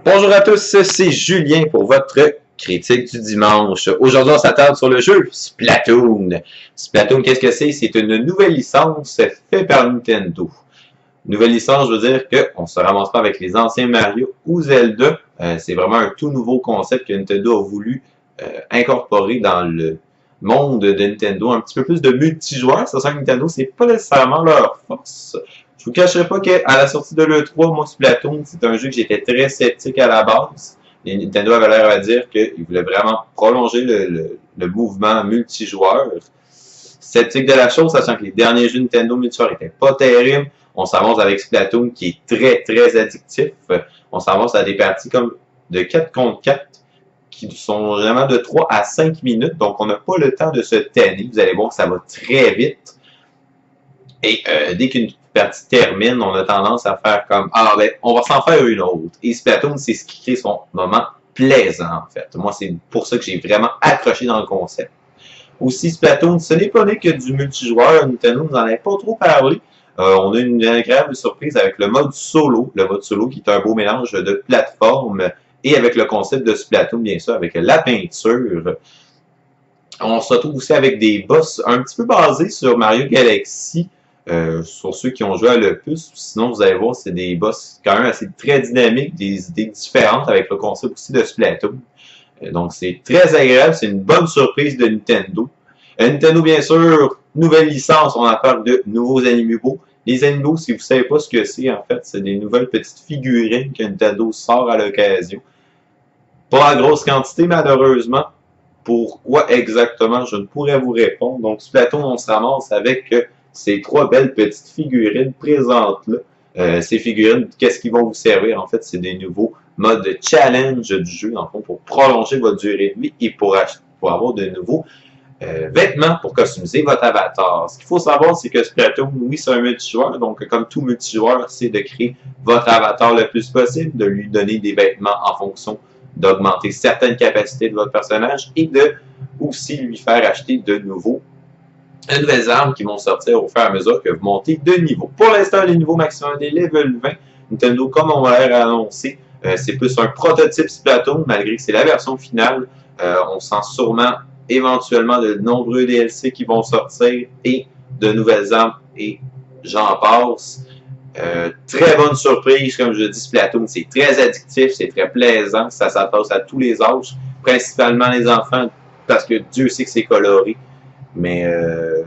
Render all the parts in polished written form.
Bonjour à tous, c'est Julien pour votre critique du dimanche. Aujourd'hui, on s'attarde sur le jeu Splatoon. Splatoon, qu'est-ce que c'est? C'est une nouvelle licence faite par Nintendo. Nouvelle licence, je veux dire qu'on se ramasse pas avec les anciens Mario ou Zelda. C'est vraiment un tout nouveau concept que Nintendo a voulu incorporer dans le monde de Nintendo. Un petit peu plus de multijoueurs. Ça sent que Nintendo, c'est pas nécessairement leur force. Je vous cacherai pas qu'à la sortie de l'E3, moi, Splatoon, c'est un jeu que j'étais très sceptique à la base. Et Nintendo avait l'air à dire qu'il voulait vraiment prolonger le mouvement multijoueur. Sceptique de la chose, sachant que les derniers jeux Nintendo multijoueurs étaient pas terribles. On s'avance avec Splatoon qui est très, très addictif. On s'avance à des parties comme de 4 contre 4 qui sont vraiment de 3 à 5 minutes. Donc, on n'a pas le temps de se tanner. Vous allez voir que ça va très vite. Et dès qu'une partie termine, on a tendance à faire comme « Ah, ben, on va s'en faire une autre ». Et Splatoon, c'est ce qui crée son moment plaisant, en fait. Moi, c'est pour ça que j'ai vraiment accroché dans le concept. Aussi, Splatoon, ce n'est pas né que du multijoueur. Nintendo nous en avait pas trop parlé. On a une agréable surprise avec le mode solo. Le mode solo qui est un beau mélange de plateforme et avec le concept de Splatoon, bien sûr, avec la peinture. On se retrouve aussi avec des boss un petit peu basés sur Mario Galaxy. Sur ceux qui ont joué à l'opus, sinon vous allez voir, c'est des boss quand même assez très dynamiques, des idées différentes avec le concept aussi de Splatoon. Donc c'est très agréable, c'est une bonne surprise de Nintendo. Nintendo, bien sûr, nouvelle licence, on en parle de nouveaux amiibo. Les amiibo, si vous ne savez pas ce que c'est, en fait, c'est des nouvelles petites figurines que Nintendo sort à l'occasion. Pas en grosse quantité, malheureusement. Pourquoi exactement, je ne pourrais vous répondre. Donc Splatoon, on se ramasse avec ces 3 belles petites figurines présentes-là. Ces figurines, qu'est-ce qu'ils vont vous servir? En fait, c'est des nouveaux modes challenge du jeu, en fond, pour prolonger votre durée de vie et pour avoir de nouveaux vêtements pour customiser votre avatar. Ce qu'il faut savoir, c'est que Splatoon, oui, c'est un multijoueur, donc comme tout multijoueur, c'est de créer votre avatar le plus possible, de lui donner des vêtements en fonction d'augmenter certaines capacités de votre personnage et de aussi lui faire acheter de nouvelles armes qui vont sortir au fur et à mesure que vous montez de niveau. Pour l'instant, les niveaux maximum des level 20, Nintendo, comme on va l'annoncer, c'est plus un prototype Splatoon, malgré que c'est la version finale. On sent sûrement éventuellement de nombreux DLC qui vont sortir et de nouvelles armes et j'en passe. Très bonne surprise, comme je dis, Splatoon, c'est très addictif, c'est très plaisant, ça s'attache à tous les âges, principalement les enfants, parce que Dieu sait que c'est coloré. Mais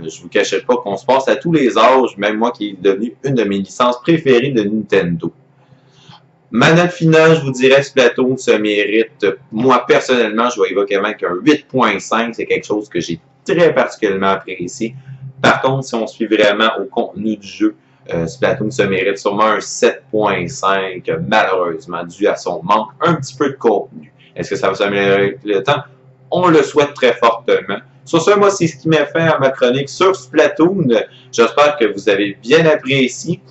je vous cacherai pas qu'on se passe à tous les âges, même moi qui est devenu une de mes licences préférées de Nintendo. Ma note finale, je vous dirais, Splatoon se mérite, moi personnellement, je vais évoquer avec un 8.5, c'est quelque chose que j'ai très particulièrement apprécié. Par contre, si on suit vraiment au contenu du jeu, Splatoon se mérite sûrement un 7.5, malheureusement, dû à son manque un petit peu de contenu. Est-ce que ça va s'améliorer avec le temps? On le souhaite très fortement. Sur ce, moi, c'est ce qui m'a fait à ma chronique sur Splatoon. J'espère que vous avez bien apprécié.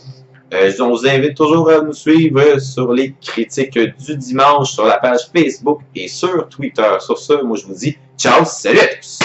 On vous invite toujours à nous suivre sur les critiques du dimanche sur la page Facebook et sur Twitter. Sur ce, moi, je vous dis ciao, salut à tous!